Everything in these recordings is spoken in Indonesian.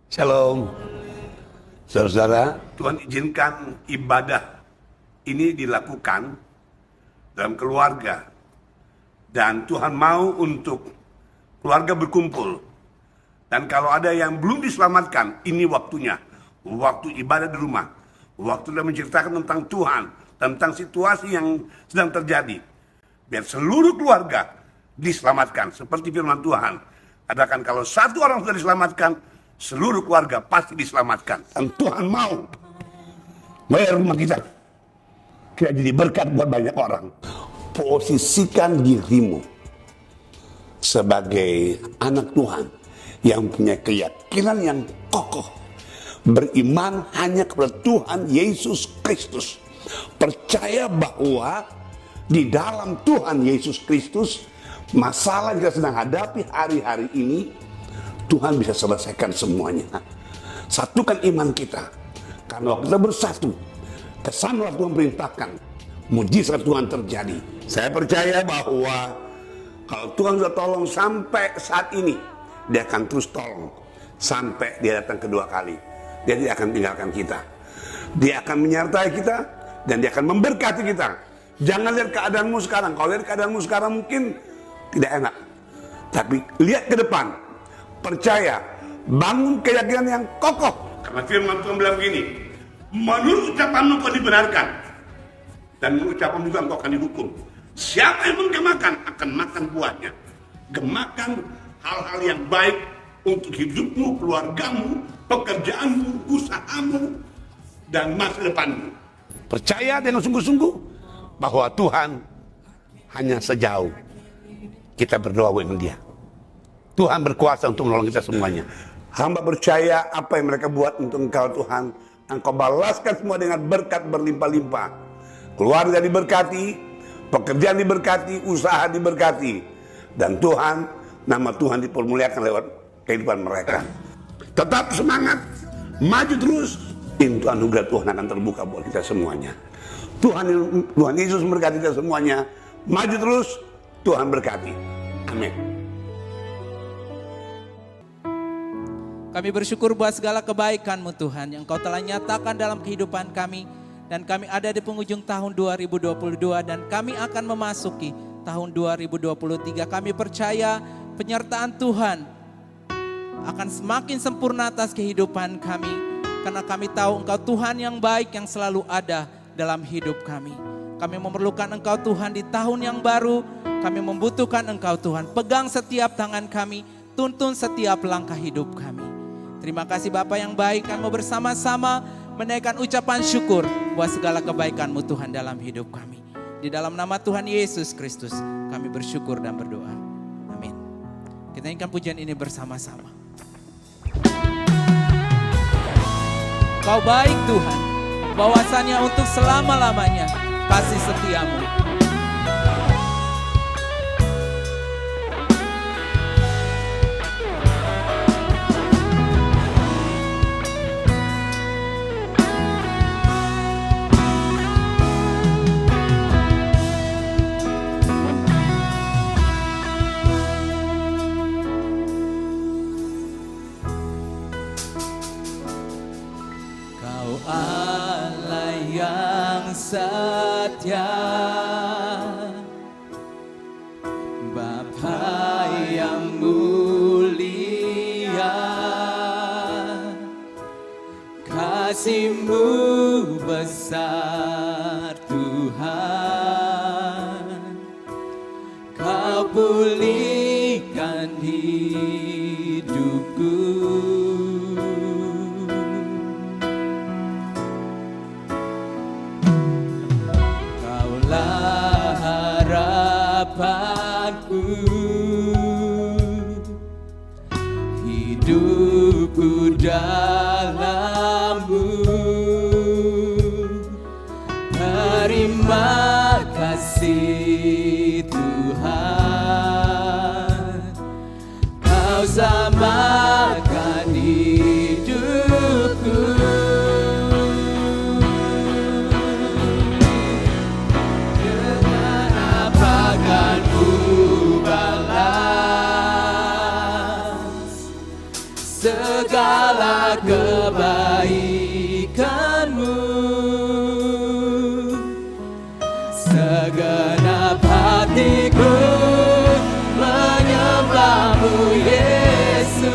Shalom, saudara-saudara. Tuhan izinkan ibadah ini dilakukan dalam keluarga. Dan Tuhan mau untuk keluarga berkumpul. Dan kalau ada yang belum diselamatkan, ini waktunya. Waktu ibadah di rumah. Waktu dia menceritakan tentang Tuhan, tentang situasi yang sedang terjadi. Biar seluruh keluarga diselamatkan. Seperti firman Tuhan. Katakan kalau satu orang sudah diselamatkan, seluruh keluarga pasti diselamatkan. Dan Tuhan mau bayar rumah kita jadi berkat buat banyak orang. Posisikan dirimu sebagai anak Tuhan yang punya keyakinan yang kokoh, beriman hanya kepada Tuhan Yesus Kristus, percaya bahwa di dalam Tuhan Yesus Kristus masalah yang kita sedang hadapi hari-hari ini Tuhan bisa selesaikan semuanya. Satukan iman kita. Karena waktu kita bersatu, kesanlah Tuhan perintahkan, mujizat Tuhan terjadi. Saya percaya bahwa kalau Tuhan sudah tolong sampai saat ini, dia akan terus tolong sampai dia datang kedua kali. Dia tidak akan tinggalkan kita. Dia akan menyertai kita dan dia akan memberkati kita. Jangan lihat keadaanmu sekarang. Kalau lihat keadaanmu sekarang mungkin tidak enak. Tapi lihat ke depan. Percaya, bangun keyakinan yang kokoh. Karena firman Tuhan bilang begini, menurut ucapanmu kau dibenarkan, dan menurut ucapanmu juga engkau akan dihukum. Siapa yang menggemakan akan makan buahnya. Gemakan hal-hal yang baik untuk hidupmu, keluargamu, pekerjaanmu, usahamu, dan masa depanmu. Percaya dengan sungguh-sungguh bahwa Tuhan hanya sejauh kita berdoa dengan Dia. Tuhan berkuasa untuk menolong kita semuanya. Hamba percaya apa yang mereka buat untuk Engkau Tuhan, Engkau balaskan semua dengan berkat berlimpah-limpah. Keluarga diberkati, pekerjaan diberkati, usaha diberkati. Dan Tuhan, nama Tuhan dipermuliakan lewat kehidupan mereka. Tetap semangat, maju terus. Pintu anugerah Tuhan akan terbuka buat kita semuanya. Tuhan Yesus memberkati kita semuanya. Maju terus, Tuhan berkati. Amin. Kami bersyukur buat segala kebaikan-Mu Tuhan yang Kau telah nyatakan dalam kehidupan kami. Dan kami ada di penghujung tahun 2022 dan kami akan memasuki tahun 2023. Kami percaya penyertaan Tuhan akan semakin sempurna atas kehidupan kami. Karena kami tahu Engkau Tuhan yang baik yang selalu ada dalam hidup kami. Kami memerlukan Engkau Tuhan di tahun yang baru. Kami membutuhkan Engkau Tuhan. Pegang setiap tangan kami, tuntun setiap langkah hidup kami. Terima kasih Bapa yang baik, kami mau bersama-sama menaikkan ucapan syukur buat segala kebaikan-Mu Tuhan dalam hidup kami. Di dalam nama Tuhan Yesus Kristus kami bersyukur dan berdoa. Amin. Kita nyanyikan pujian ini bersama-sama. Kau baik Tuhan, bahwasannya untuk selama-lamanya kasih setia-Mu. Allah yang setia, Bapa yang mulia, kasih-Mu besar Tuhan, Kau pulihkan hidupku. Hidupku dalam-Mu, terima kasih Tuhan, Kau samakan hidupku. Dengan apa akan Ku balas segala segala kebaikan-Mu. Segenap hatiku menyembah-Mu Yesus,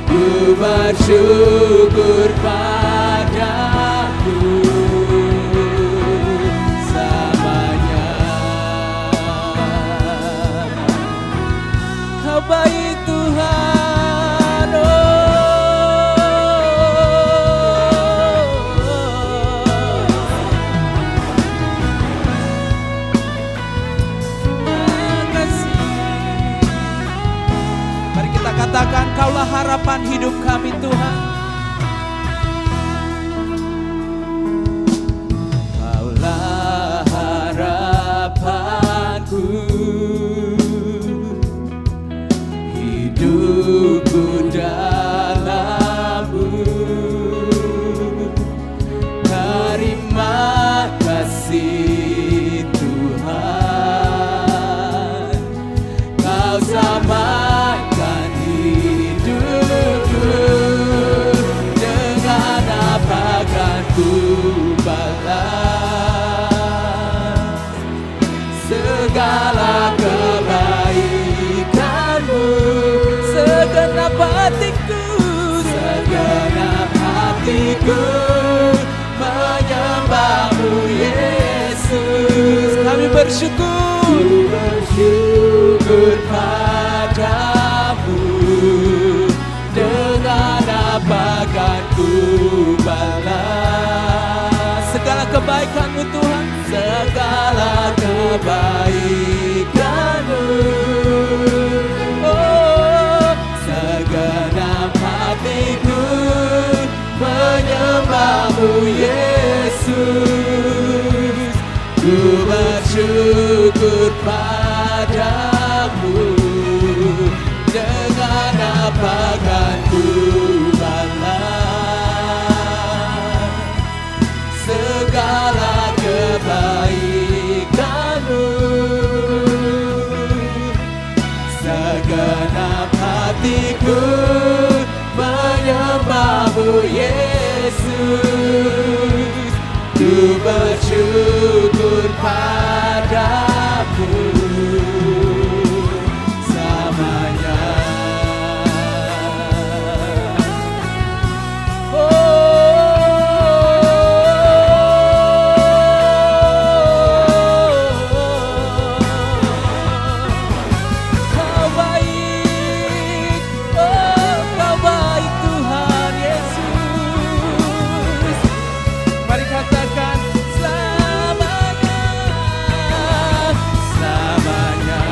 ku bersyukur padamu selamanya. Kau baik Tuhan, mari kita katakan, Kaulah harapan hidup kami Tuhan. Kaulah harapanku, hidupku dalam-Mu. Terima kasih Tuhan, Kau samakan hidupku. Dengan apa kan ku balas segala kebaikan-Mu. Segenap hatiku, segenap hatiku menyembah-Mu Yesus. Kami bersyukur padamu. Dengan apa kan ku balas segala kebaikan-Mu Tuhan, segala kebaikan-Mu. Oh, segenap hatiku menyembah-Mu Yesus, ku bersyukur padamu. Dengan apa kan ku balas segala kebaikan-Mu. Segenap hatiku menyembah-Mu Yesus, ku bersyukur padamu selamanya. Kau baik, oh Kau baik Tuhan Yesus. Mari katakan selamanya, selamanya.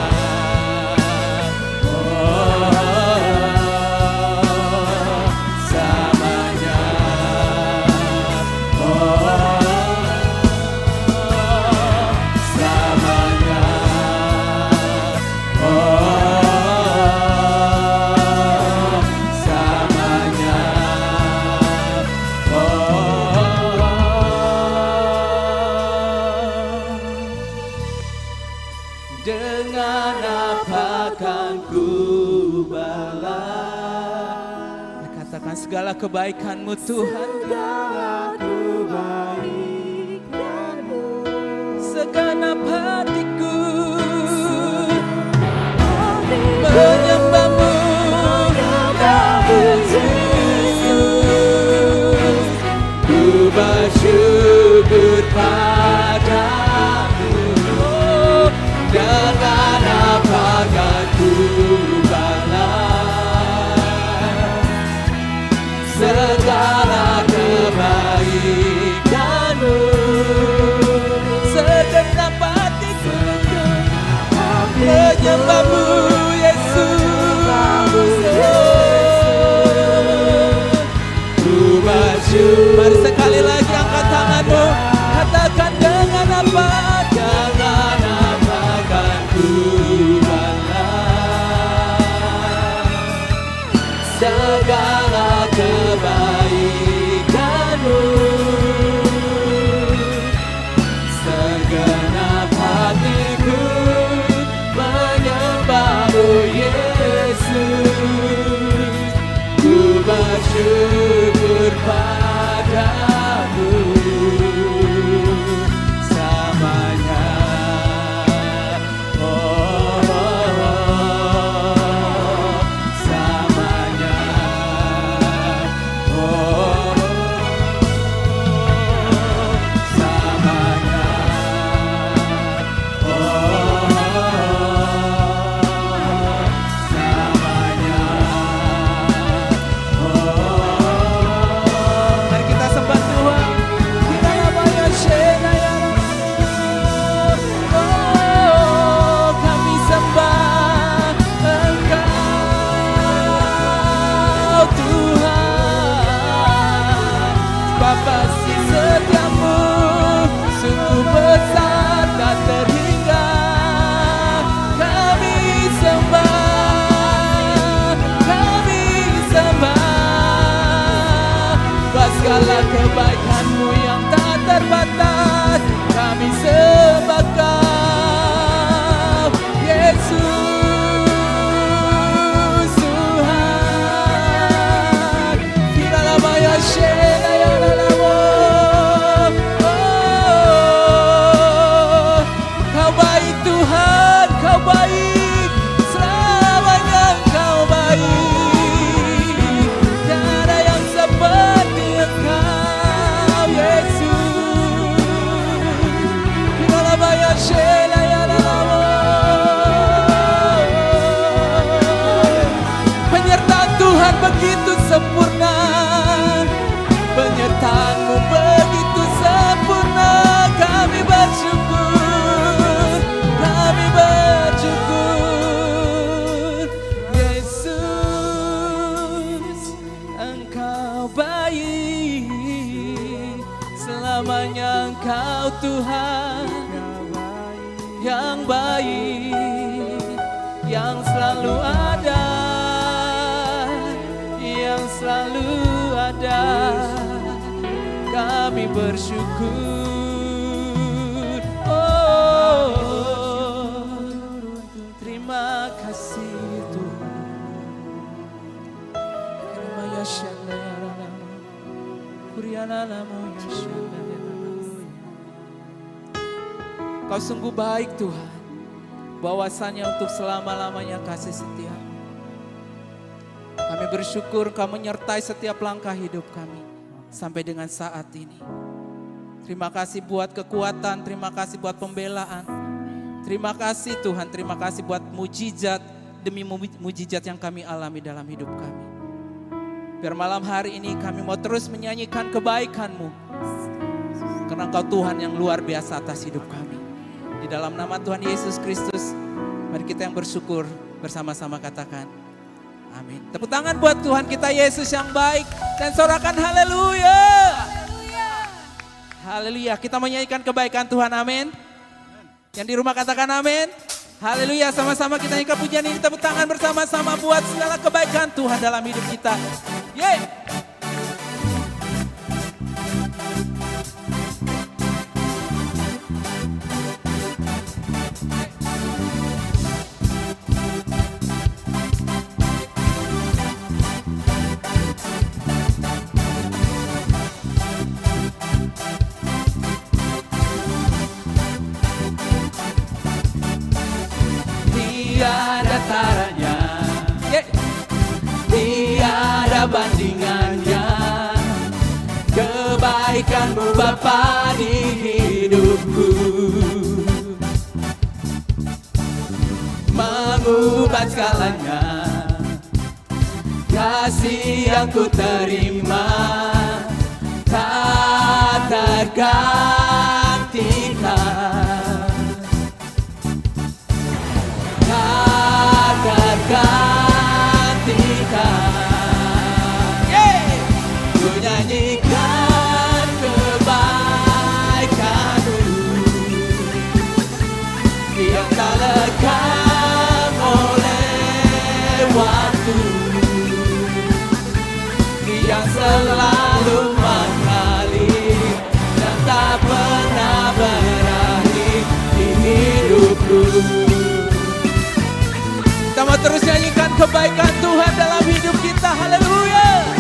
Dengan apa kan ku balas? Katakan segala kebaikan-Mu Tuhan, segala kebaikan-Mu. Segenap hatiku menyembah-Mu Yesus, ku bersyukur padamu. Dengan apa kan ku balas segala kebaikan-Mu. Segenap hatiku menyembah-Mu Yesus, ku bersyukur. Mari sekali lagi angkat tanganmu, katakan dengan apa, dengan apa kan ku balas segala kebaikan-Mu. Segenap hatiku menyembah-Mu Yesus, bersyukur padamu selamanya. Selamanya. Selamanya. Mari kita sembah Tuhan. Kita namanya Shenaya. Oh, kami sembah Engkau Tuhan. Bapa si setiamu sungguh besar tak terhingga. Kami sembah, kami sembah. Buat segala kebaikan-Mu yang tak terbatas, kami sembah Kau, Yesus Tuhan. Kita namanya Shenaya Namo. Oh, Kau baik Tuhan, Kau baik, selamanya Kau baik. Tiada yang seperti Engkau, Yesus. Kita namanya Shenaya Namo. Penyertaan Tuhan begitu sempurna, penyertaan-Mu begitu sempurna. Kami bersyukur, kami bersyukur. Yesus, Engkau baik, selamanya Engkau Tuhan yang baik, yang selalu ada, yang selalu ada. Kami bersyukur. Oh, terima kasih Tuhan. Terima ya Shenaya. Kuriana namo ya Shenaya. Kau sungguh baik Tuhan, bahwasanya untuk selama-lamanya kasih setia. Kami bersyukur Kau menyertai setiap langkah hidup kami sampai dengan saat ini. Terima kasih buat kekuatan, terima kasih buat pembelaan. Terima kasih Tuhan, terima kasih buat mujizat demi mujizat yang kami alami dalam hidup kami. Biar malam hari ini kami mau terus menyanyikan kebaikan-Mu, karena Engkau Tuhan yang luar biasa atas hidup kami. Di dalam nama Tuhan Yesus Kristus, mari kita yang bersyukur bersama-sama katakan amin. Tepuk tangan buat Tuhan kita Yesus yang baik dan sorakan haleluya. Haleluya. Kita menyanyikan kebaikan Tuhan, amin. Yang di rumah katakan amin. Haleluya. Sama-sama kita nyanyikan pujian ini, tepuk tangan bersama-sama buat segala kebaikan Tuhan dalam hidup kita. Yeay. Tiada taranya, tiada bandingannya, kebaikan-Mu Bapa di hidupku, mengubah segalanya. Kasih yang ku terima tak tergantikan, tak tergantikan. Ku nyanyikan kebaikan-Mu yang tak lekang oleh waktu, yang selalu mengalir dan tak pernah berakhir di hidupku. Kita mau terus nyanyikan kebaikan Tuhan dalam hidup kita. Haleluya.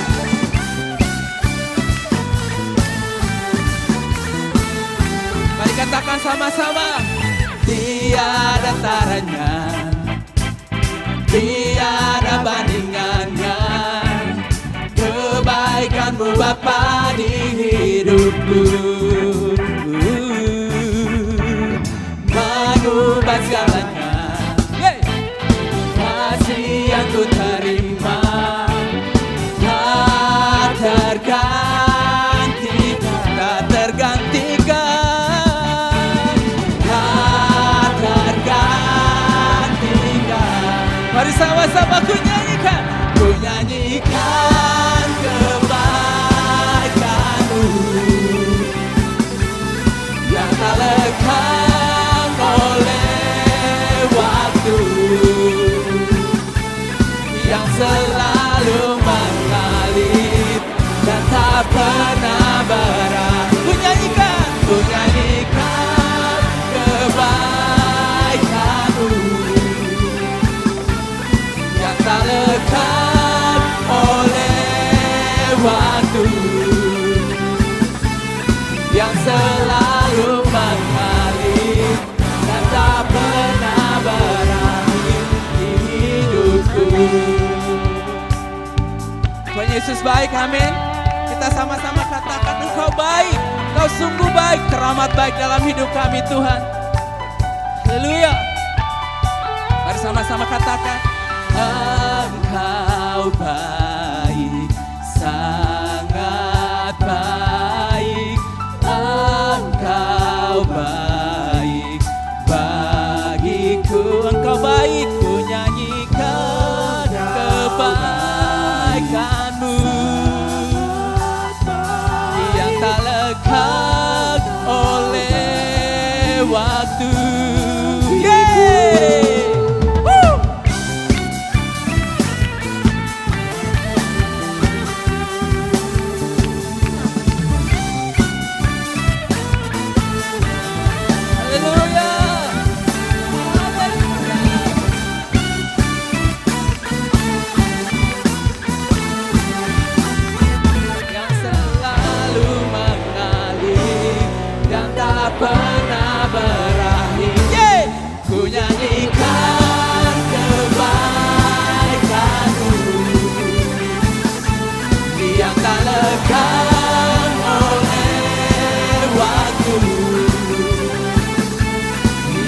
Bapa di hidupku, mengubah segalanya. Kasih yang ku terima tak tergantikan, tak tergantikan, tak tergantikan. Mari sama-sama ku nyanyikan, ku nyanyikan kebaikan-Mu yang tak lekang oleh waktu, yang selalu mengalir dan tak pernah berakhir. Ku nyanyikan kebaikan-Mu yang tak lekang oleh waktu, yang selalu mengalir dan tak pernah berakhir di hidupku. Tuhan Yesus baik, amin. Kita sama-sama katakan, Engkau baik, Engkau sungguh baik, teramat baik dalam hidup kami Tuhan. Haleluya. Mari sama-sama katakan, Engkau baik, sangat baik. Engkau baik bagiku, Engkau baik, ku nyanyikan kebaikan-Mu yang tak lekang oleh waktu. Pernah berakhir, ku nyanyikan kebaikan-Mu yang tak lekang oleh waktu,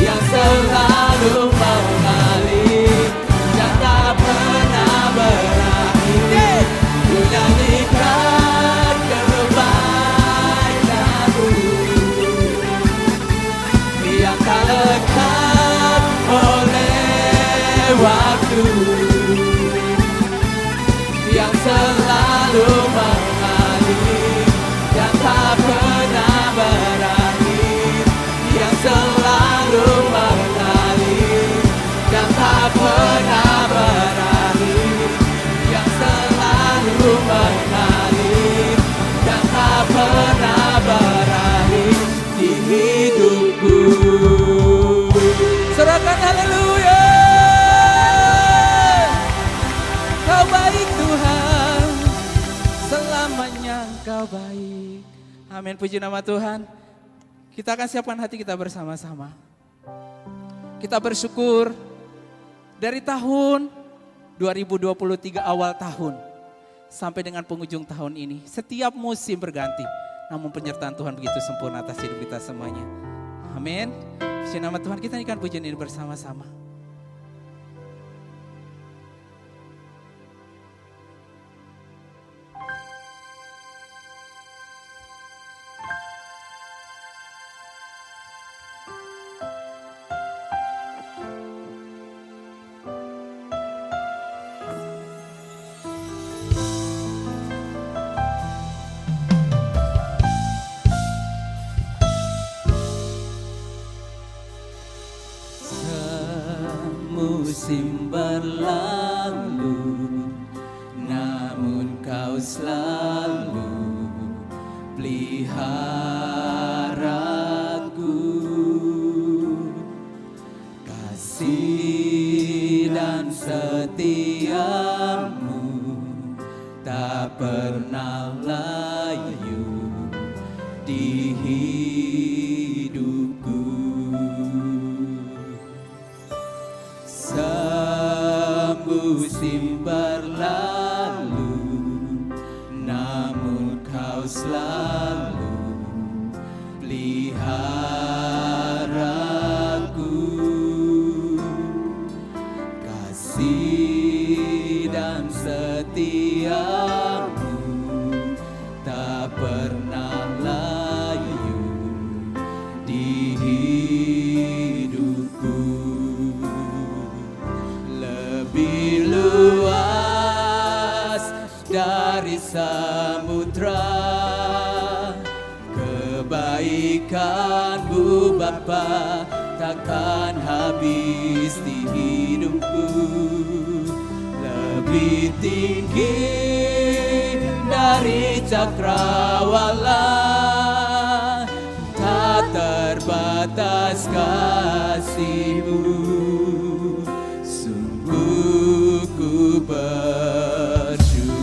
yang selalu mengalir dan tak pernah berakhir. Ku nyanyikan kebaikan-Mu yang tak lekang oleh waktu, yang selalu mengalir dan tak pernah berakhir, yang selalu mengalir dan tak pernah berakhir, yang selalu mengalir dan tak pernah berakhir di hidupku. Serahkan haleluya. Kau baik Tuhan, selamanya Engkau baik. Amin, puji nama Tuhan. Kita akan siapkan hati kita bersama-sama. Kita bersyukur dari tahun 2023 awal tahun sampai dengan penghujung tahun ini. Setiap musim berganti, namun penyertaan Tuhan begitu sempurna atas hidup kita semuanya. Amin. Puji nama Tuhan, kita nyanyikan pujian ini bersama-sama. Musim berlalu, namun Kau selalu peliharaku. Kasih dan setiamu tak pernah layu di hidupku. Musim berlalu, namun selalu peliharaku. Kasih dan setiamu tak pernah layu di hidupku. Lebih luas dari samudra kebaikan-Mu Bapa takkan habis di hidupku. Lebih tinggi dari cakrawala, tak terbatas kasih-Mu. Sungguh ku bersyukur.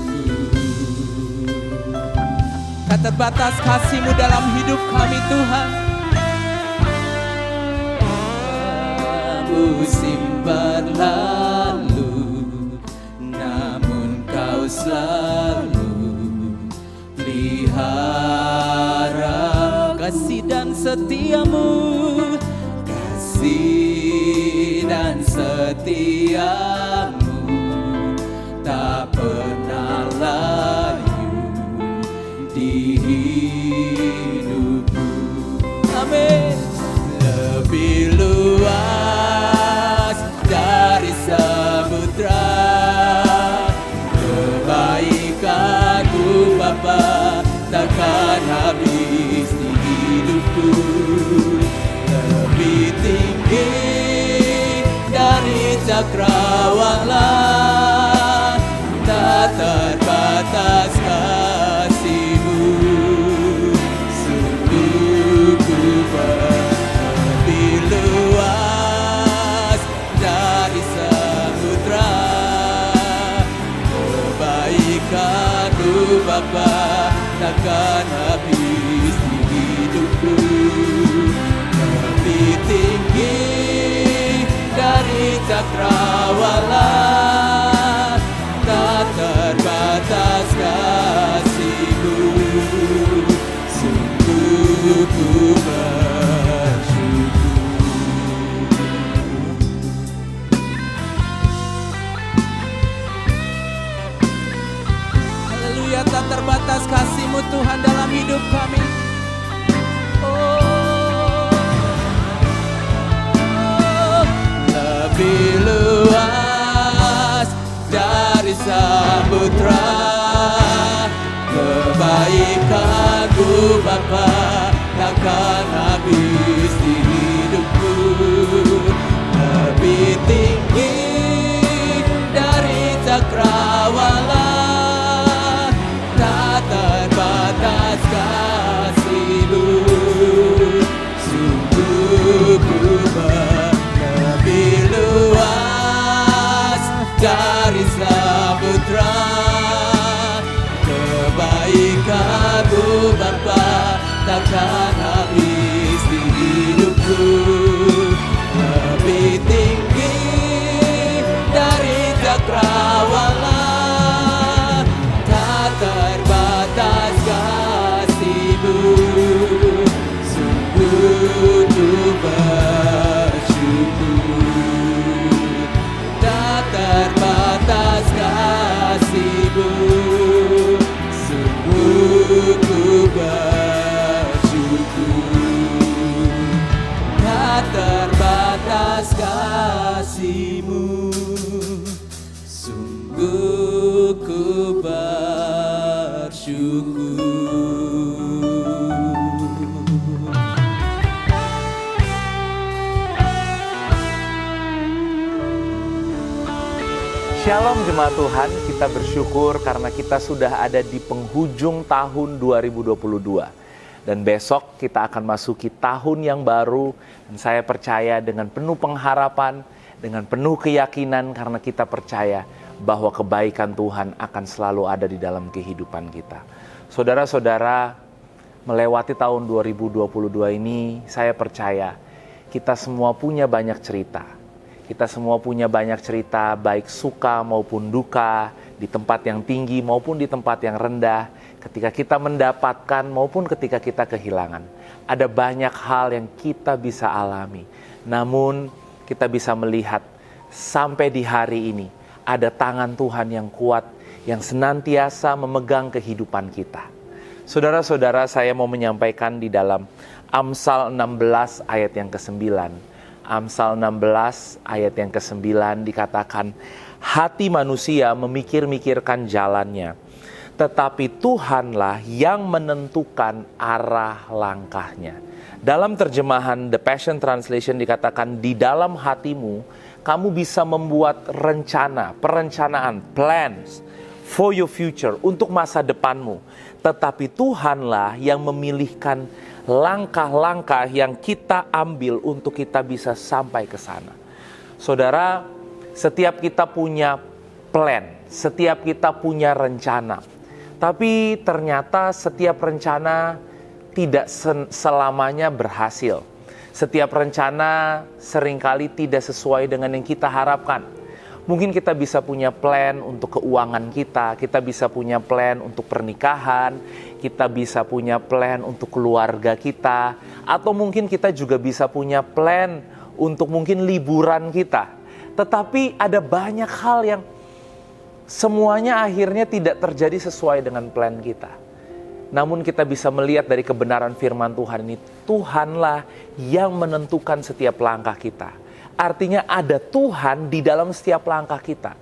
Tak terbatas kasih-Mu dalam hidup kami Tuhan. Musim berlalu, namun Kau selalu pelihara. Kasih dan setia-Mu, kasih dan setia-Mu tak pernah layu di hidupku. Amin. Lebih luas dari samudra kebaikan-Mu Bapa takkan habis di hidupku. Lebih tinggi dari cakrawala, tak terbatas kasih-Mu. Sungguh ku lebih luas dari samudra kebaikan-Mu Bapa takkan habis di hidupku. Lebih tinggi dari cakrawala, tak terbatas kasih-Mu. Sungguh ku bersyukur. Haleluya, tak terbatas kasih-Mu Tuhan dalam hidup kami. Lebih luas dari samudra kebaikan-Mu Bapa takkan habis di hidupku. Lebih tinggi dari cakrawala, tak terbatas kasih-Mu. Sungguh ku lebih luas dari samudra kebaikan-Mu Bapa takkan habis di hidupku. Lebih tinggi dari cakrawala, tak terbatas kasih-Mu. Sungguh ku bersyukur. Tak terbatas kasih-Mu. Sungguh ku bersyukur. Tak terbatas kasih-Mu. Sungguh ku bersyukur. Shalom jemaat Tuhan, kita bersyukur karena kita sudah ada di penghujung tahun 2022. Dan besok kita akan masuki tahun yang baru. Dan saya percaya dengan penuh pengharapan, dengan penuh keyakinan karena kita percaya bahwa kebaikan Tuhan akan selalu ada di dalam kehidupan kita. Saudara-saudara, melewati tahun 2022 ini, saya percaya kita semua punya banyak cerita. Kita semua punya banyak cerita, baik suka maupun duka, di tempat yang tinggi maupun di tempat yang rendah. ketika kita mendapatkan maupun ketika kita kehilangan. Ada banyak hal yang kita bisa alami. Namun kita bisa melihat sampai di hari ini ada tangan Tuhan yang kuat yang senantiasa memegang kehidupan kita. Saudara-saudara, saya mau menyampaikan di dalam Amsal 16 ayat yang ke-9. Amsal 16 ayat yang ke-9 dikatakan, hati manusia memikir-mikirkan jalannya, tetapi Tuhanlah yang menentukan arah langkahnya. Dalam terjemahan The Passion Translation dikatakan, di dalam hatimu kamu bisa membuat rencana, perencanaan, plans for your future, untuk masa depanmu. Tetapi Tuhanlah yang memilihkan langkah-langkah yang kita ambil untuk kita bisa sampai ke sana. Saudara, setiap kita punya plan, setiap kita punya rencana. Tapi ternyata setiap rencana tidak selamanya berhasil. Setiap rencana seringkali tidak sesuai dengan yang kita harapkan. Mungkin kita bisa punya plan untuk keuangan kita bisa punya plan untuk pernikahan, kita bisa punya plan untuk keluarga kita, atau mungkin kita juga bisa punya plan untuk mungkin liburan kita. Tetapi ada banyak hal yang semuanya akhirnya tidak terjadi sesuai dengan plan kita. Namun kita bisa melihat dari kebenaran firman Tuhan ini, Tuhanlah yang menentukan setiap langkah kita. Artinya ada Tuhan di dalam setiap langkah kita.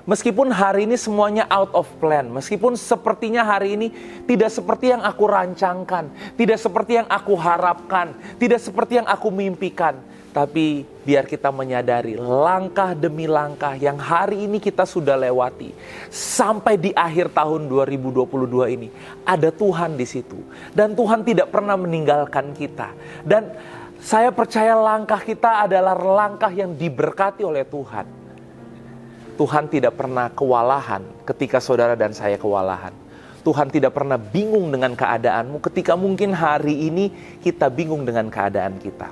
Meskipun hari ini semuanya out of plan, meskipun sepertinya hari ini tidak seperti yang aku rancangkan, tidak seperti yang aku harapkan, tidak seperti yang aku mimpikan, tapi biar kita menyadari langkah demi langkah yang hari ini kita sudah lewati sampai di akhir tahun 2022 ini, ada Tuhan di situ dan Tuhan tidak pernah meninggalkan kita. Dan saya percaya langkah kita adalah langkah yang diberkati oleh Tuhan. Tuhan tidak pernah kewalahan ketika saudara dan saya kewalahan. Tuhan tidak pernah bingung dengan keadaanmu ketika mungkin hari ini kita bingung dengan keadaan kita.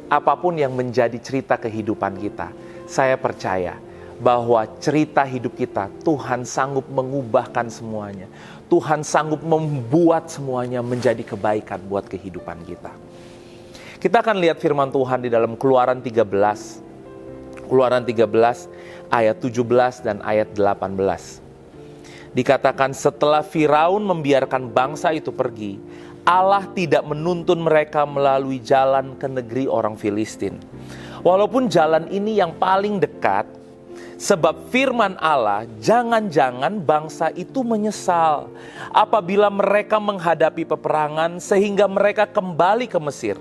Apapun yang menjadi cerita kehidupan kita, saya percaya bahwa cerita hidup kita, Tuhan sanggup mengubahkan semuanya. Tuhan sanggup membuat semuanya menjadi kebaikan buat kehidupan kita. Kita akan lihat firman Tuhan di dalam Keluaran 13. Keluaran 13 ayat 17 dan ayat 18. Dikatakan setelah Firaun membiarkan bangsa itu pergi, Allah tidak menuntun mereka melalui jalan ke negeri orang Filistin. Walaupun jalan ini yang paling dekat, sebab firman Allah, jangan-jangan bangsa itu menyesal apabila mereka menghadapi peperangan sehingga mereka kembali ke Mesir.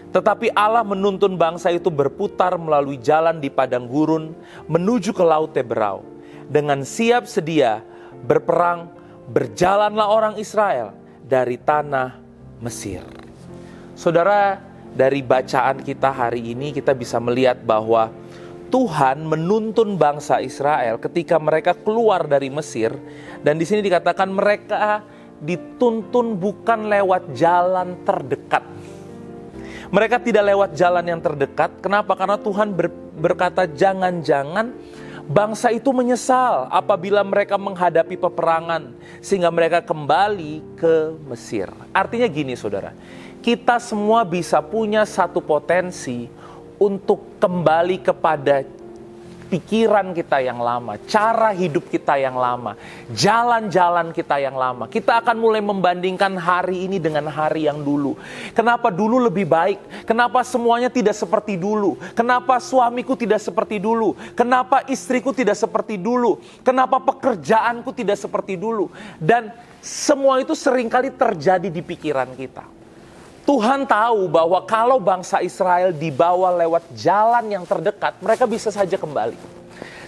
Tetapi Allah menuntun bangsa itu berputar melalui jalan di padang gurun menuju ke Laut Teberau. Dengan siap sedia berperang, berjalanlah orang Israel dari tanah Mesir. Saudara, dari bacaan kita hari ini kita bisa melihat bahwa Tuhan menuntun bangsa Israel ketika mereka keluar dari Mesir. Dan di sini dikatakan mereka dituntun bukan lewat jalan terdekat. Mereka tidak lewat jalan yang terdekat. Kenapa? Karena Tuhan berkata jangan-jangan bangsa itu menyesal apabila mereka menghadapi peperangan sehingga mereka kembali ke Mesir. Artinya gini saudara, kita semua bisa punya satu potensi untuk kembali kepada pikiran kita yang lama, cara hidup kita yang lama, jalan-jalan kita yang lama. Kita akan mulai membandingkan hari ini dengan hari yang dulu. Kenapa dulu lebih baik? Kenapa semuanya tidak seperti dulu? Kenapa suamiku tidak seperti dulu? Kenapa istriku tidak seperti dulu? Kenapa pekerjaanku tidak seperti dulu? Dan semua itu seringkali terjadi di pikiran kita. Tuhan tahu bahwa kalau bangsa Israel dibawa lewat jalan yang terdekat, mereka bisa saja kembali.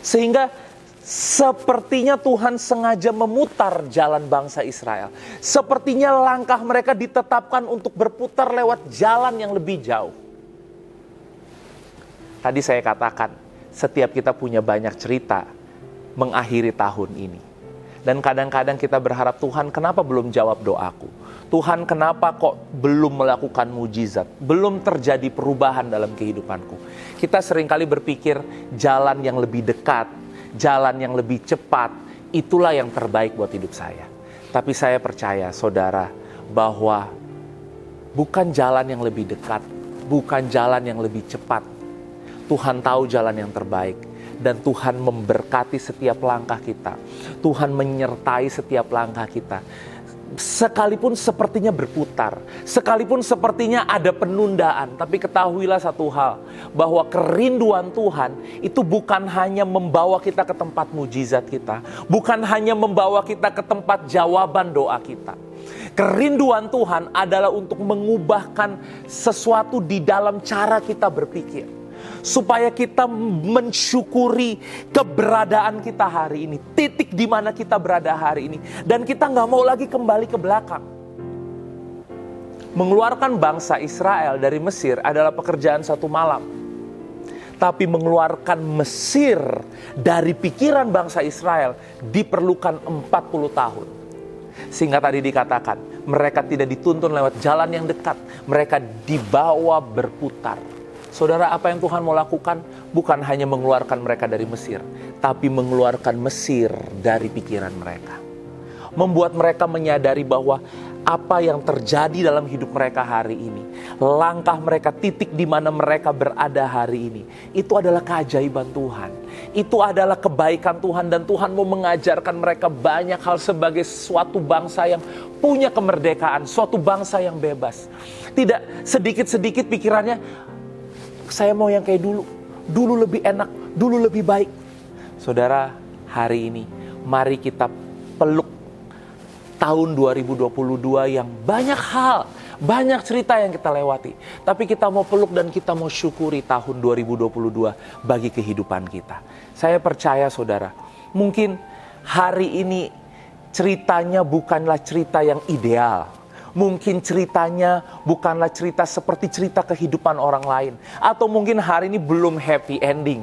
Sehingga sepertinya Tuhan sengaja memutar jalan bangsa Israel. Sepertinya langkah mereka ditetapkan untuk berputar lewat jalan yang lebih jauh. Tadi saya katakan, setiap kita punya banyak cerita mengakhiri tahun ini. Dan kadang-kadang kita berharap, Tuhan kenapa belum jawab doaku? Tuhan kenapa kok belum melakukan mujizat? Belum terjadi perubahan dalam kehidupanku. Kita seringkali berpikir jalan yang lebih dekat, jalan yang lebih cepat, itulah yang terbaik buat hidup saya. Tapi saya percaya saudara bahwa bukan jalan yang lebih dekat, bukan jalan yang lebih cepat. Tuhan tahu jalan yang terbaik dan Tuhan memberkati setiap langkah kita. Tuhan menyertai setiap langkah kita. Sekalipun sepertinya berputar, sekalipun sepertinya ada penundaan, tapi ketahuilah satu hal, bahwa kerinduan Tuhan itu bukan hanya membawa kita ke tempat mujizat kita, bukan hanya membawa kita ke tempat jawaban doa kita. Kerinduan Tuhan adalah untuk mengubahkan sesuatu di dalam cara kita berpikir, supaya kita mensyukuri keberadaan kita hari ini, titik di mana kita berada hari ini, dan kita nggak mau lagi kembali ke belakang. Mengeluarkan bangsa Israel dari Mesir adalah pekerjaan satu malam, tapi mengeluarkan Mesir dari pikiran bangsa Israel diperlukan 40 tahun. Sehingga tadi dikatakan, mereka tidak dituntun lewat jalan yang dekat, mereka dibawa berputar. Saudara, apa yang Tuhan mau lakukan bukan hanya mengeluarkan mereka dari Mesir, tapi mengeluarkan Mesir dari pikiran mereka. Membuat mereka menyadari bahwa apa yang terjadi dalam hidup mereka hari ini, langkah mereka, titik di mana mereka berada hari ini, itu adalah keajaiban Tuhan. Itu adalah kebaikan Tuhan, dan Tuhan mau mengajarkan mereka banyak hal sebagai suatu bangsa yang punya kemerdekaan, suatu bangsa yang bebas. Tidak sedikit-sedikit pikirannya, saya mau yang kayak dulu. Dulu lebih enak, dulu lebih baik. Saudara, hari ini mari kita peluk tahun 2022 yang banyak hal, banyak cerita yang kita lewati. Tapi kita mau peluk dan kita mau syukuri tahun 2022 bagi kehidupan kita. Saya percaya saudara, mungkin hari ini ceritanya bukanlah cerita yang ideal. Mungkin ceritanya bukanlah cerita seperti cerita kehidupan orang lain. Atau mungkin hari ini belum happy ending.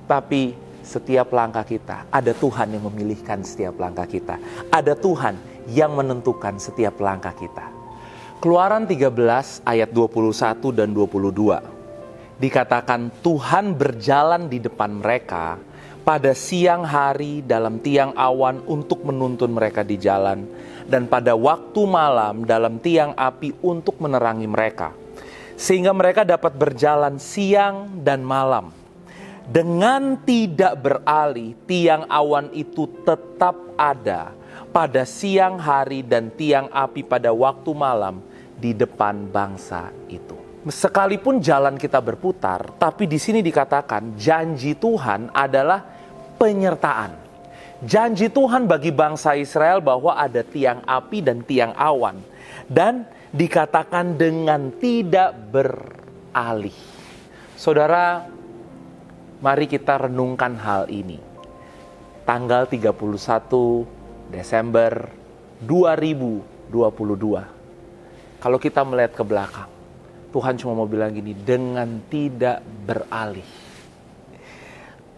Tapi setiap langkah kita, ada Tuhan yang memilihkan setiap langkah kita. Ada Tuhan yang menentukan setiap langkah kita. Keluaran 13 ayat 21 dan 22. Dikatakan Tuhan berjalan di depan mereka pada siang hari dalam tiang awan untuk menuntun mereka di jalan, dan pada waktu malam dalam tiang api untuk menerangi mereka, sehingga mereka dapat berjalan siang dan malam. Dengan tidak beralih, tiang awan itu tetap ada pada siang hari dan tiang api pada waktu malam di depan bangsa itu. Sekalipun jalan kita berputar, tapi di sini dikatakan janji Tuhan adalah penyertaan. Janji Tuhan bagi bangsa Israel bahwa ada tiang api dan tiang awan. Dan dikatakan dengan tidak beralih. Saudara, mari kita renungkan hal ini. Tanggal 31 Desember 2022. Kalau kita melihat ke belakang, Tuhan cuma mau bilang gini, dengan tidak beralih.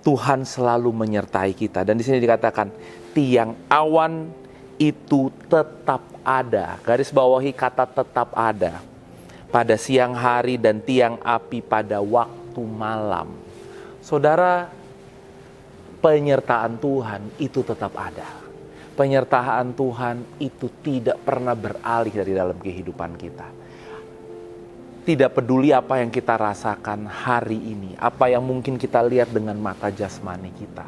Tuhan selalu menyertai kita. Dan di sini dikatakan tiang awan itu tetap ada. Garis bawahi kata tetap ada. Pada siang hari dan tiang api pada waktu malam. Saudara, penyertaan Tuhan itu tetap ada. Penyertaan Tuhan itu tidak pernah beralih dari dalam kehidupan kita. Tidak peduli apa yang kita rasakan hari ini, apa yang mungkin kita lihat dengan mata jasmani kita.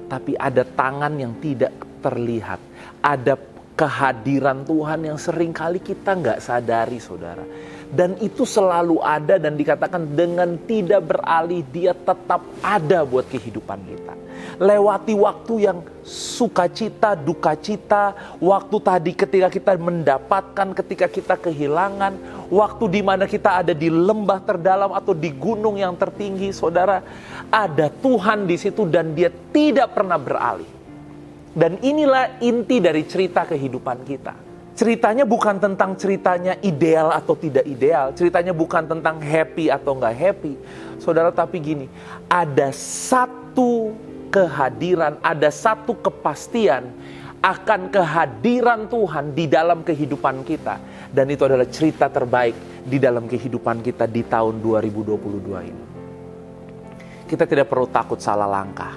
Tapi ada tangan yang tidak terlihat. Ada kehadiran Tuhan yang seringkali kita nggak sadari, saudara. Dan itu selalu ada, dan dikatakan dengan tidak beralih, dia tetap ada buat kehidupan kita. Lewati waktu yang sukacita, dukacita, waktu tadi ketika kita mendapatkan, ketika kita kehilangan, waktu di mana kita ada di lembah terdalam atau di gunung yang tertinggi, saudara, ada Tuhan di situ dan dia tidak pernah beralih. Dan inilah inti dari cerita kehidupan kita. Ceritanya bukan tentang ceritanya ideal atau tidak ideal. Ceritanya bukan tentang happy atau nggak happy. Saudara, tapi gini, ada satu kehadiran, ada satu kepastian akan kehadiran Tuhan di dalam kehidupan kita. Dan itu adalah cerita terbaik di dalam kehidupan kita di tahun 2022 ini. Kita tidak perlu takut salah langkah.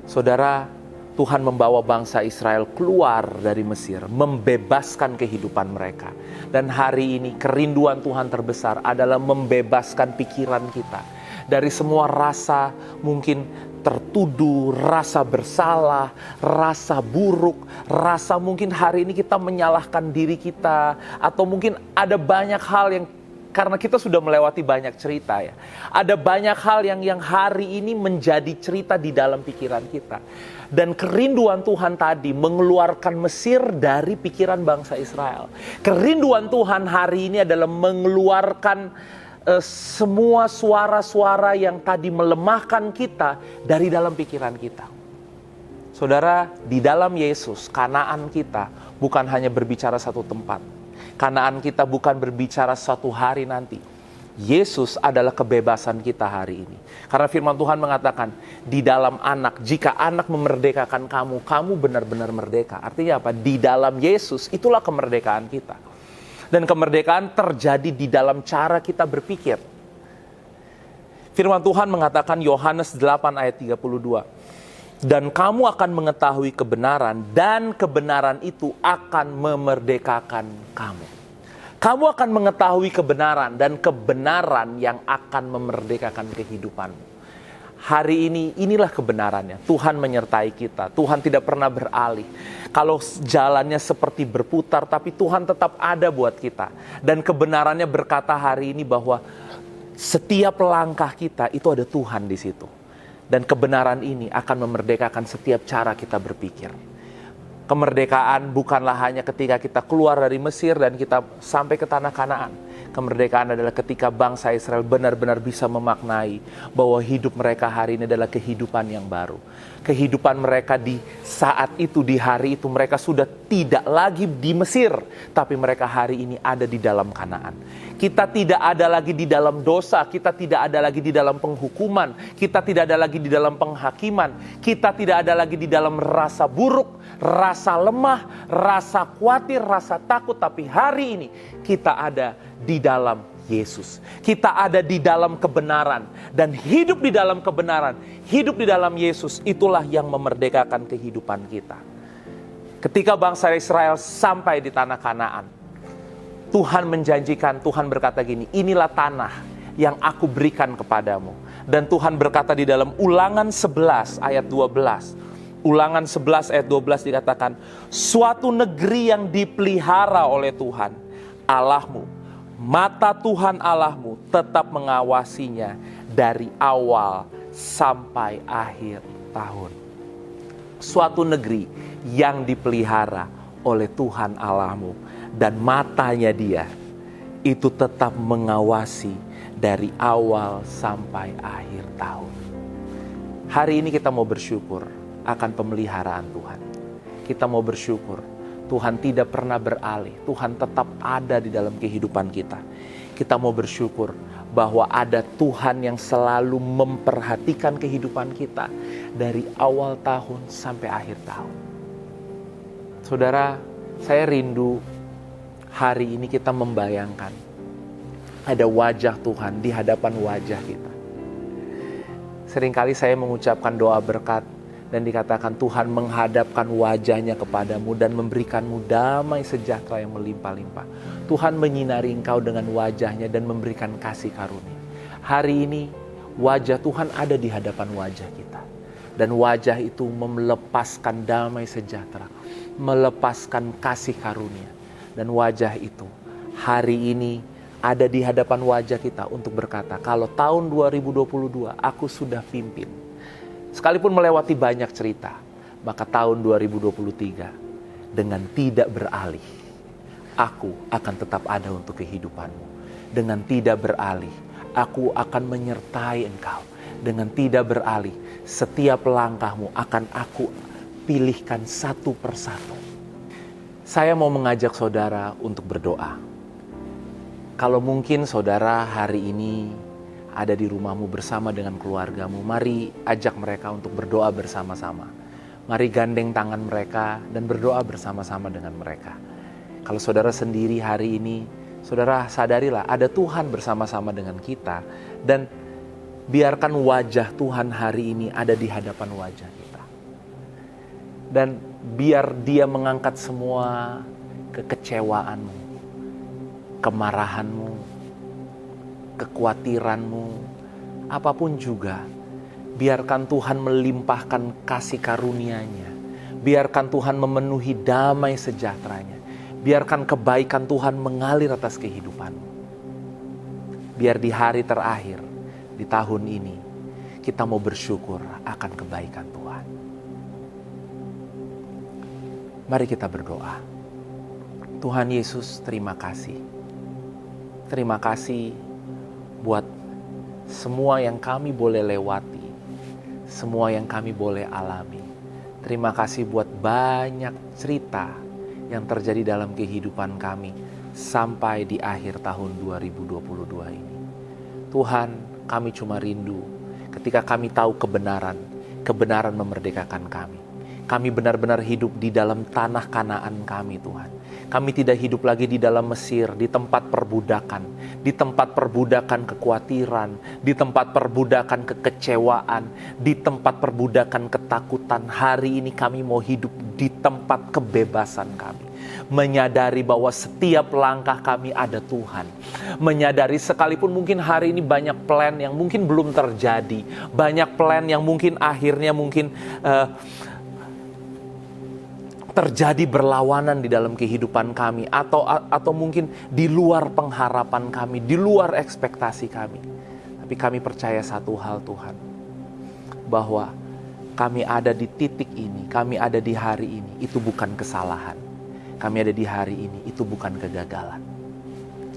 Saudara, Tuhan membawa bangsa Israel keluar dari Mesir, membebaskan kehidupan mereka. Dan hari ini kerinduan Tuhan terbesar adalah membebaskan pikiran kita dari semua rasa mungkin tertuduh, rasa bersalah, rasa buruk, rasa mungkin hari ini kita menyalahkan diri kita, atau mungkin ada banyak hal yang karena kita sudah melewati banyak cerita ya. Ada banyak hal yang hari ini menjadi cerita di dalam pikiran kita. Dan kerinduan Tuhan tadi mengeluarkan Mesir dari pikiran bangsa Israel. Kerinduan Tuhan hari ini adalah mengeluarkan semua suara-suara yang tadi melemahkan kita dari dalam pikiran kita. Saudara, di dalam Yesus, Kanaan kita bukan hanya berbicara satu tempat. Kanaan kita bukan berbicara suatu hari nanti. Yesus adalah kebebasan kita hari ini. Karena firman Tuhan mengatakan, di dalam anak, jika anak memerdekakan kamu, kamu benar-benar merdeka. Artinya apa? Di dalam Yesus, itulah kemerdekaan kita. Dan kemerdekaan terjadi di dalam cara kita berpikir. Firman Tuhan mengatakan, Yohanes 8 ayat 32. Dan kamu akan mengetahui kebenaran, dan kebenaran itu akan memerdekakan kamu. Kamu akan mengetahui kebenaran, dan kebenaran yang akan memerdekakan kehidupanmu. Hari ini, inilah kebenarannya. Tuhan menyertai kita. Tuhan tidak pernah beralih. Kalau jalannya seperti berputar, tapi Tuhan tetap ada buat kita. Dan kebenarannya berkata hari ini bahwa setiap langkah kita itu ada Tuhan di situ. Dan kebenaran ini akan memerdekakan setiap cara kita berpikir. Kemerdekaan bukanlah hanya ketika kita keluar dari Mesir dan kita sampai ke tanah Kanaan. Kemerdekaan adalah ketika bangsa Israel benar-benar bisa memaknai bahwa hidup mereka hari ini adalah kehidupan yang baru. Kehidupan mereka di saat itu, di hari itu, mereka sudah tidak lagi di Mesir, tapi mereka hari ini ada di dalam Kanaan. Kita tidak ada lagi di dalam dosa, kita tidak ada lagi di dalam penghukuman, kita tidak ada lagi di dalam penghakiman, kita tidak ada lagi di dalam rasa buruk, rasa lemah, rasa khawatir, rasa takut. Tapi hari ini kita ada di dalam Yesus. Kita ada di dalam kebenaran. Dan hidup di dalam kebenaran, hidup di dalam Yesus, itulah yang memerdekakan kehidupan kita. Ketika bangsa Israel sampai di tanah Kanaan, Tuhan menjanjikan, Tuhan berkata gini, inilah tanah yang aku berikan kepadamu. Dan Tuhan berkata di dalam Ulangan 11 ayat 12. Ulangan 11 ayat 12 dikatakan, suatu negeri yang dipelihara oleh Tuhan Allahmu, mata Tuhan Allahmu tetap mengawasinya dari awal sampai akhir tahun. Suatu negeri yang dipelihara oleh Tuhan Allahmu, dan matanya dia itu tetap mengawasi dari awal sampai akhir tahun. Hari ini kita mau bersyukur akan pemeliharaan Tuhan. Kita mau bersyukur Tuhan tidak pernah beralih. Tuhan tetap ada di dalam kehidupan kita. Kita mau bersyukur bahwa ada Tuhan yang selalu memperhatikan kehidupan kita dari awal tahun sampai akhir tahun. Saudara, saya rindu hari ini kita membayangkan ada wajah Tuhan di hadapan wajah kita. Seringkali saya mengucapkan doa berkat dan dikatakan Tuhan menghadapkan wajahnya kepadamu dan memberikanmu damai sejahtera yang melimpah-limpah. Tuhan menyinari engkau dengan wajahnya dan memberikan kasih karunia. Hari ini wajah Tuhan ada di hadapan wajah kita. Dan wajah itu melepaskan damai sejahtera, melepaskan kasih karunia. Dan wajah itu hari ini ada di hadapan wajah kita untuk berkata, kalau tahun 2022 aku sudah pimpin, sekalipun melewati banyak cerita, maka tahun 2023 dengan tidak beralih, aku akan tetap ada untuk kehidupanmu. Dengan tidak beralih, aku akan menyertai engkau. Dengan tidak beralih, setiap langkahmu akan aku pilihkan satu persatu. Saya mau mengajak saudara untuk berdoa. Kalau mungkin saudara hari ini ada di rumahmu bersama dengan keluargamu, mari ajak mereka untuk berdoa bersama-sama. Mari gandeng tangan mereka dan berdoa bersama-sama dengan mereka. Kalau saudara sendiri hari ini, saudara sadarilah ada Tuhan bersama-sama dengan kita. Dan biarkan wajah Tuhan hari ini ada di hadapan wajah kita. Dan biar Dia mengangkat semua kekecewaanmu, kemarahanmu, kekhawatiranmu, apapun juga. Biarkan Tuhan melimpahkan kasih karunia-Nya. Biarkan Tuhan memenuhi damai sejahtera-Nya. Biarkan kebaikan Tuhan mengalir atas kehidupanmu. Biar di hari terakhir, di tahun ini, kita mau bersyukur akan kebaikan Tuhan. Mari kita berdoa. Tuhan Yesus, terima kasih. Terima kasih buat semua yang kami boleh lewati, semua yang kami boleh alami. Terima kasih buat banyak cerita yang terjadi dalam kehidupan kami sampai di akhir tahun 2022 ini. Tuhan, kami cuma rindu ketika kami tahu kebenaran, kebenaran memerdekakan kami. Kami benar-benar hidup di dalam tanah Kanaan kami, Tuhan. Kami tidak hidup lagi di dalam Mesir, di tempat perbudakan, di tempat perbudakan kekhawatiran, di tempat perbudakan kekecewaan, di tempat perbudakan ketakutan. Hari ini kami mau hidup di tempat kebebasan kami. Menyadari bahwa setiap langkah kami ada Tuhan. Menyadari sekalipun mungkin hari ini banyak plan yang mungkin belum terjadi. Banyak plan yang mungkin akhirnya terjadi berlawanan di dalam kehidupan kami, atau mungkin di luar pengharapan kami, di luar ekspektasi kami. Tapi kami percaya satu hal, Tuhan, bahwa kami ada di titik ini, kami ada di hari ini, itu bukan kesalahan. Kami ada di hari ini, itu bukan kegagalan.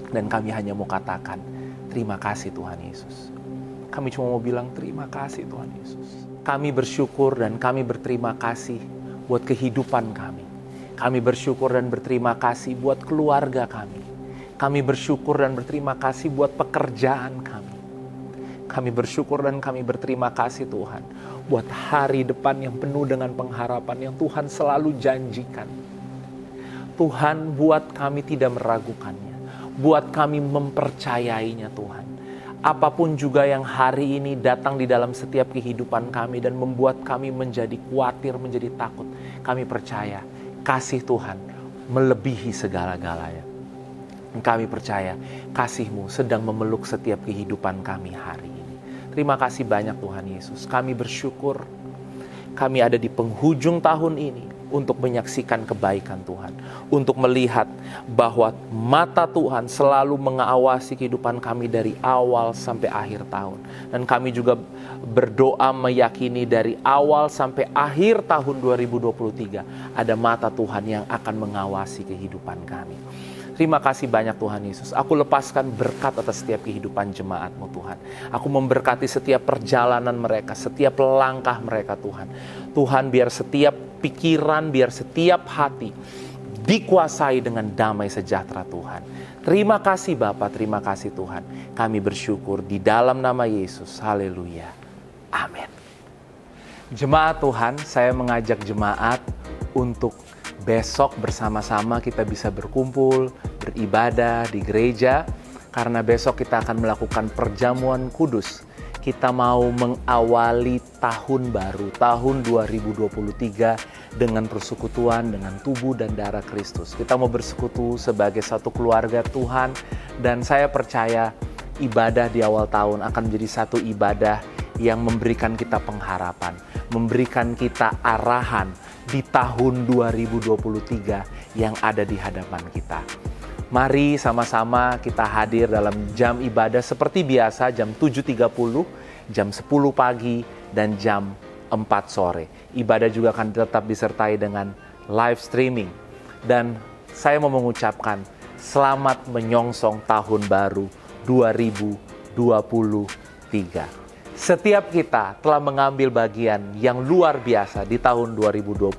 Dan kami hanya mau katakan, terima kasih Tuhan Yesus. Kami cuma mau bilang terima kasih Tuhan Yesus. Kami bersyukur dan kami berterima kasih buat kehidupan kami. Kami bersyukur dan berterima kasih buat keluarga kami. Kami bersyukur dan berterima kasih buat pekerjaan kami. Kami bersyukur dan kami berterima kasih Tuhan buat hari depan yang penuh dengan pengharapan yang Tuhan selalu janjikan. Tuhan, buat kami tidak meragukannya. Buat kami mempercayainya Tuhan. Apapun juga yang hari ini datang di dalam setiap kehidupan kami dan membuat kami menjadi khawatir, menjadi takut. Kami percaya kasih Tuhan melebihi segala-galanya. Kami percaya kasih-Mu sedang memeluk setiap kehidupan kami hari ini. Terima kasih banyak Tuhan Yesus. Kami bersyukur kami ada di penghujung tahun ini untuk menyaksikan kebaikan Tuhan. Untuk melihat bahwa mata Tuhan selalu mengawasi kehidupan kami dari awal sampai akhir tahun. Dan kami juga berdoa meyakini dari awal sampai akhir tahun 2023 ada mata Tuhan yang akan mengawasi kehidupan kami. Terima kasih banyak Tuhan Yesus. Aku lepaskan berkat atas setiap kehidupan jemaat-Mu Tuhan. Aku memberkati setiap perjalanan mereka, setiap langkah mereka Tuhan. Tuhan, biar setiap pikiran, biar setiap hati dikuasai dengan damai sejahtera Tuhan. Terima kasih Bapa, terima kasih Tuhan. Kami bersyukur di dalam nama Yesus. Haleluya. Amin. Jemaat Tuhan, saya mengajak jemaat untuk besok bersama-sama kita bisa berkumpul, beribadah di gereja. Karena besok kita akan melakukan perjamuan kudus. Kita mau mengawali tahun baru, tahun 2023 dengan persekutuan dengan tubuh dan darah Kristus. Kita mau bersekutu sebagai satu keluarga Tuhan. Dan saya percaya ibadah di awal tahun akan menjadi satu ibadah yang memberikan kita pengharapan, memberikan kita arahan di tahun 2023 yang ada di hadapan kita. Mari sama-sama kita hadir dalam jam ibadah seperti biasa, jam 7.30, jam 10 pagi, dan jam 4 sore. Ibadah juga akan tetap disertai dengan live streaming. Dan saya mau mengucapkan selamat menyongsong tahun baru 2023. Setiap kita telah mengambil bagian yang luar biasa di tahun 2022.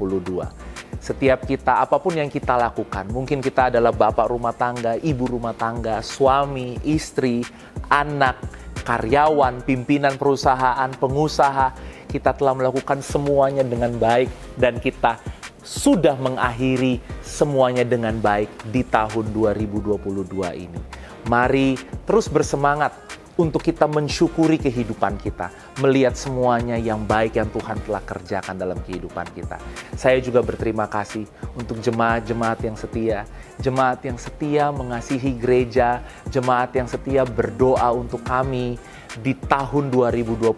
Setiap kita, apapun yang kita lakukan, mungkin kita adalah bapak rumah tangga, ibu rumah tangga, suami, istri, anak, karyawan, pimpinan perusahaan, pengusaha, kita telah melakukan semuanya dengan baik dan kita sudah mengakhiri semuanya dengan baik di tahun 2022 ini. Mari terus bersemangat untuk kita mensyukuri kehidupan kita, melihat semuanya yang baik yang Tuhan telah kerjakan dalam kehidupan kita. Saya juga berterima kasih untuk jemaat-jemaat yang setia mengasihi gereja, jemaat yang setia berdoa untuk kami di tahun 2022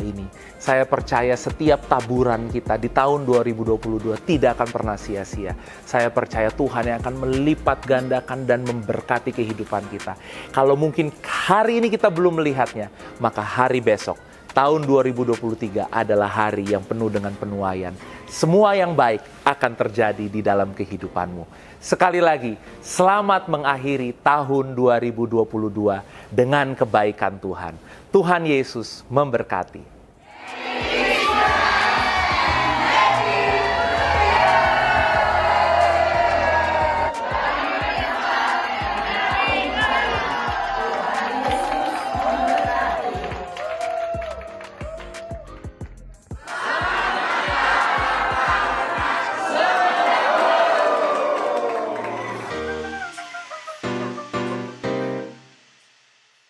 ini. Saya percaya setiap taburan kita di tahun 2022 tidak akan pernah sia-sia. Saya percaya Tuhan yang akan melipat gandakan dan memberkati kehidupan kita. Kalau mungkin hari ini kita belum melihatnya, maka hari besok, tahun 2023 adalah hari yang penuh dengan penuaian. Semua yang baik akan terjadi di dalam kehidupanmu. Sekali lagi, selamat mengakhiri tahun 2022 dengan kebaikan Tuhan. Tuhan Yesus memberkati.